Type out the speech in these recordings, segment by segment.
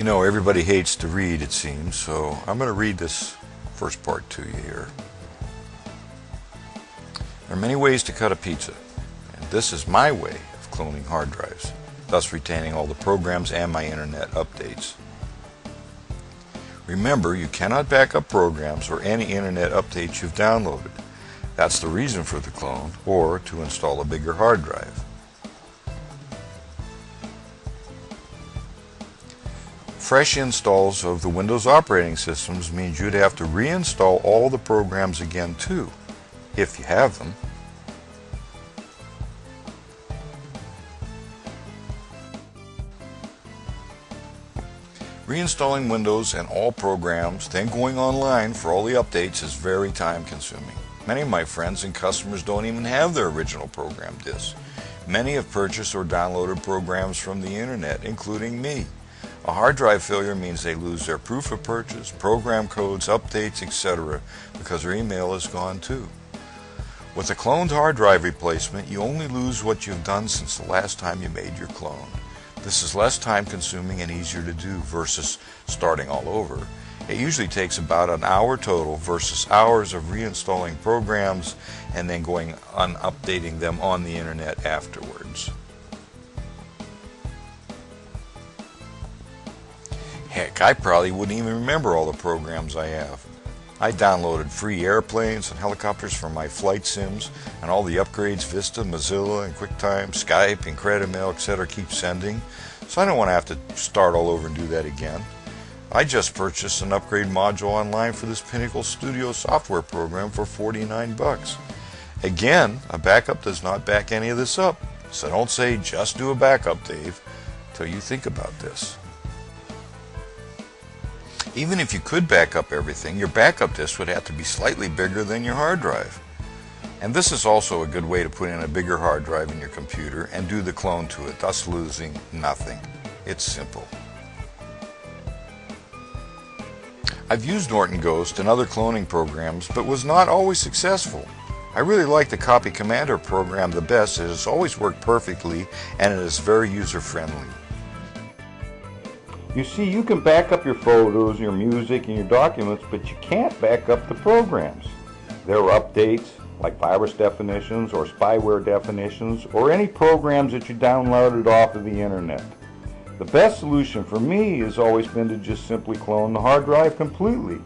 You know, everybody hates to read, it seems, so I'm going to read this first part to you here. There are many ways to cut a pizza, and this is my way of cloning hard drives, thus retaining all the programs and my internet updates. Remember, you cannot back up programs or any internet updates you've downloaded. That's the reason for the clone, or to install a bigger hard drive. Fresh installs of the Windows operating systems means you'd have to reinstall all the programs again too, if you have them. Reinstalling Windows and all programs, then going online for all the updates is very time consuming. Many of my friends and customers don't even have their original program disks. Many have purchased or downloaded programs from the internet, including me. A hard drive failure means they lose their proof of purchase, program codes, updates, etc. because their email is gone too. With a cloned hard drive replacement, you only lose what you've done since the last time you made your clone. This is less time consuming and easier to do versus starting all over. It usually takes about an hour total versus hours of reinstalling programs and then going on updating them on the internet afterwards. Heck, I probably wouldn't even remember all the programs I have. I downloaded free airplanes and helicopters for my flight sims, and all the upgrades Vista, Mozilla, and QuickTime, Skype, IncrediMail, etc. keep sending, so I don't want to have to start all over and do that again. I just purchased an upgrade module online for this Pinnacle Studio software program for $49. Again, a backup does not back any of this up, so don't say just do a backup, Dave, till you think about this. Even if you could back up everything, your backup disk would have to be slightly bigger than your hard drive. And this is also a good way to put in a bigger hard drive in your computer and do the clone to it, thus losing nothing. It's simple. I've used Norton Ghost and other cloning programs, but was not always successful. I really like the Copy Commander program the best. It has always worked perfectly and it is very user-friendly. You see, you can back up your photos, your music, and your documents, but you can't back up the programs. There are updates, like virus definitions or spyware definitions, or any programs that you downloaded off of the internet. The best solution for me has always been to just simply clone the hard drive completely.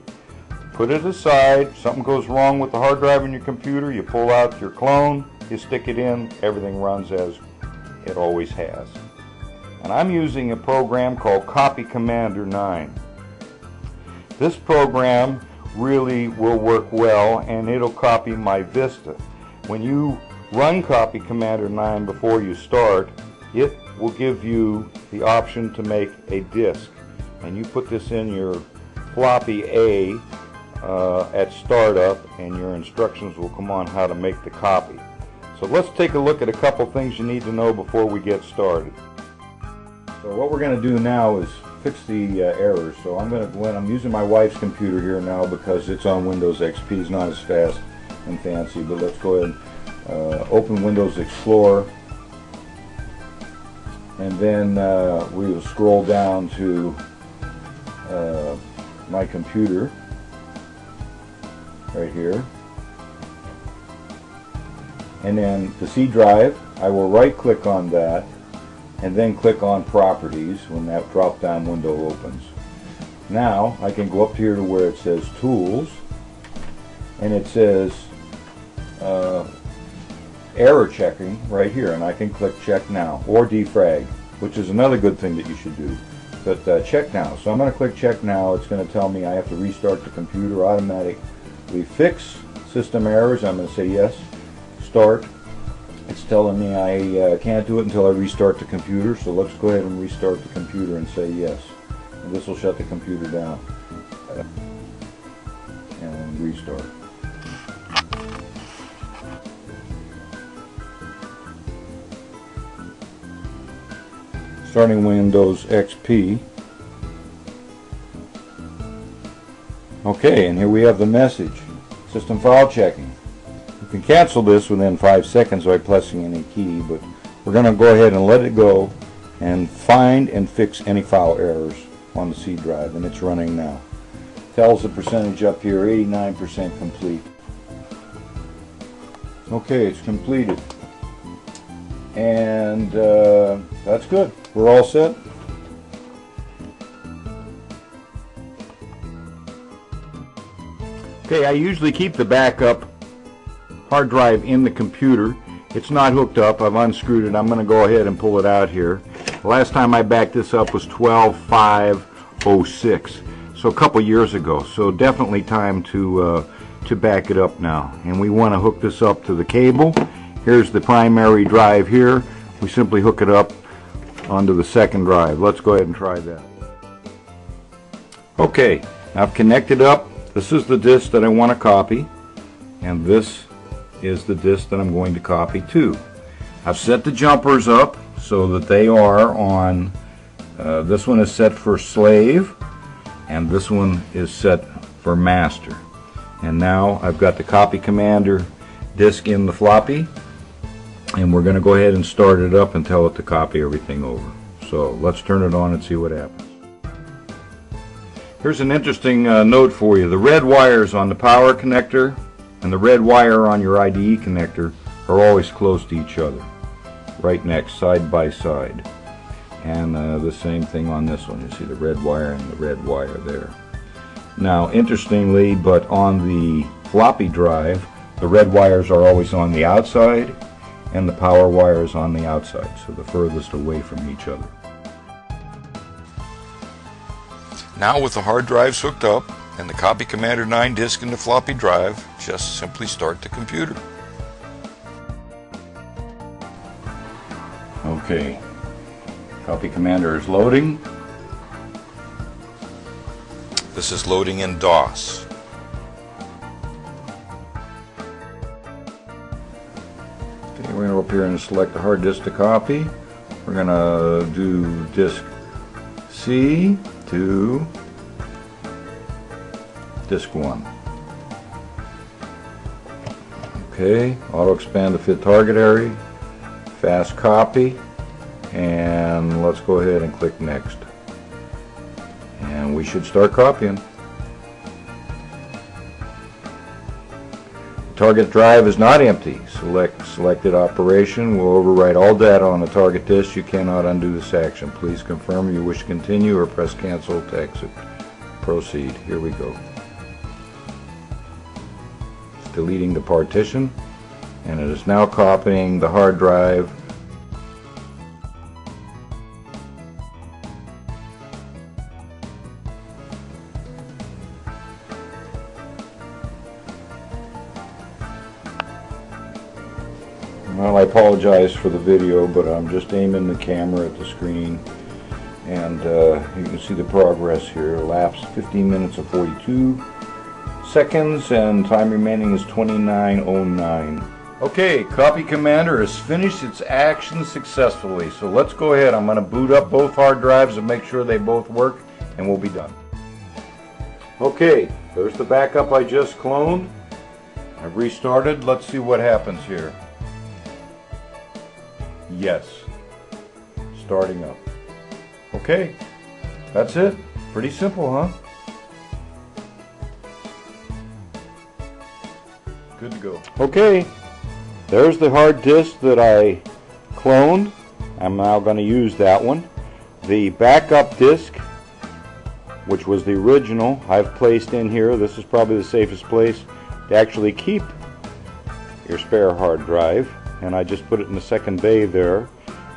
Put it aside, something goes wrong with the hard drive in your computer, you pull out your clone, you stick it in, everything runs as it always has. And I'm using a program called Copy Commander 9. This program really will work well, and it'll copy my Vista. When you run Copy Commander 9 before you start, it will give you the option to make a disk. And you put this in your floppy A at startup, and your instructions will come on how to make the copy. So let's take a look at a couple things you need to know before we get started. So what we're going to do now is fix the errors. So I'm using my wife's computer here now because it's on Windows XP. It's not as fast and fancy, but let's go ahead and open Windows Explorer, and then we will scroll down to my computer right here, and then the C drive, I will right click on that and then click on Properties when that drop down window opens. Now I can go up here to where it says Tools, and it says Error Checking right here, and I can click Check Now, or Defrag, which is another good thing that you should do. But Check Now. So I'm going to click Check Now. It's going to tell me I have to restart the computer. Automatically fix system errors. I'm going to say yes. Start. It's telling me I can't do it until I restart the computer, so let's go ahead and restart the computer and say yes. And this will shut the computer down. And restart. Starting Windows XP. Okay, and here we have the message. System file checking. You can cancel this within 5 seconds by pressing any key, but we're going to go ahead and let it go and find and fix any file errors. on the C drive, and it's running now. Tells the percentage up here, 89% complete. Okay, it's completed. And that's good. We're all set. Okay, I usually keep the backup hard drive in the computer. It's not hooked up. I've unscrewed it. I'm going to go ahead and pull it out here. The last time I backed this up was 12/5/06, so a couple years ago. So definitely time to back it up now. And we want to hook this up to the cable. Here's the primary drive here. We simply hook it up onto the second drive. Let's go ahead and try that. Okay, I've connected up. This is the disk that I want to copy, and this is the disk that I'm going to copy to. I've set the jumpers up so that they are on, this one is set for slave, and this one is set for master. And now I've got the copy commander disk in the floppy, and we're going to go ahead and start it up and tell it to copy everything over. So let's turn it on and see what happens. Here's an interesting note for you. The red wires on the power connector and the red wire on your IDE connector are always close to each other, right next, side by side. And the same thing on this one. You see the red wire and the red wire there. Now, interestingly, but on the floppy drive, the red wires are always on the outside and the power wires on the outside, so the furthest away from each other. Now with the hard drives hooked up and the Copy Commander 9 disk in the floppy drive, just simply start the computer. Okay, Copy Commander is loading. This is loading in DOS. Okay, we're going to go up here and select the hard disk to copy. We're going to do disk C to disk 1. Okay, auto expand to fit target area, fast copy, and let's go ahead and click next. And we should start copying. Target drive is not empty. Select selected operation will overwrite all data on the target disk. You cannot undo this action. Please confirm you wish to continue or press cancel to exit. Proceed. Here we go. It's deleting the partition, and it is now copying the hard drive. Well, I apologize for the video, but I'm just aiming the camera at the screen, and you can see the progress here. Elapsed 15 minutes and 42 seconds, and time remaining is 29:09. Okay, Copy Commander has finished its action successfully, so let's go ahead. I'm going to boot up both hard drives and make sure they both work, and we'll be done. Okay, there's the backup I just cloned. I've restarted. Let's see what happens here. Yes, starting up. Okay, that's it. Pretty simple, huh? Good to go. Okay, there's the hard disk that I cloned. I'm now going to use that one. The backup disk, which was the original, I've placed in here. This is probably the safest place to actually keep your spare hard drive. And I just put it in the second bay there,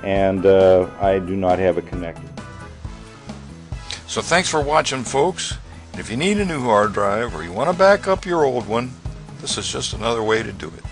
and I do not have it connected. So thanks for watching, folks. And if you need a new hard drive or you want to back up your old one, this is just another way to do it.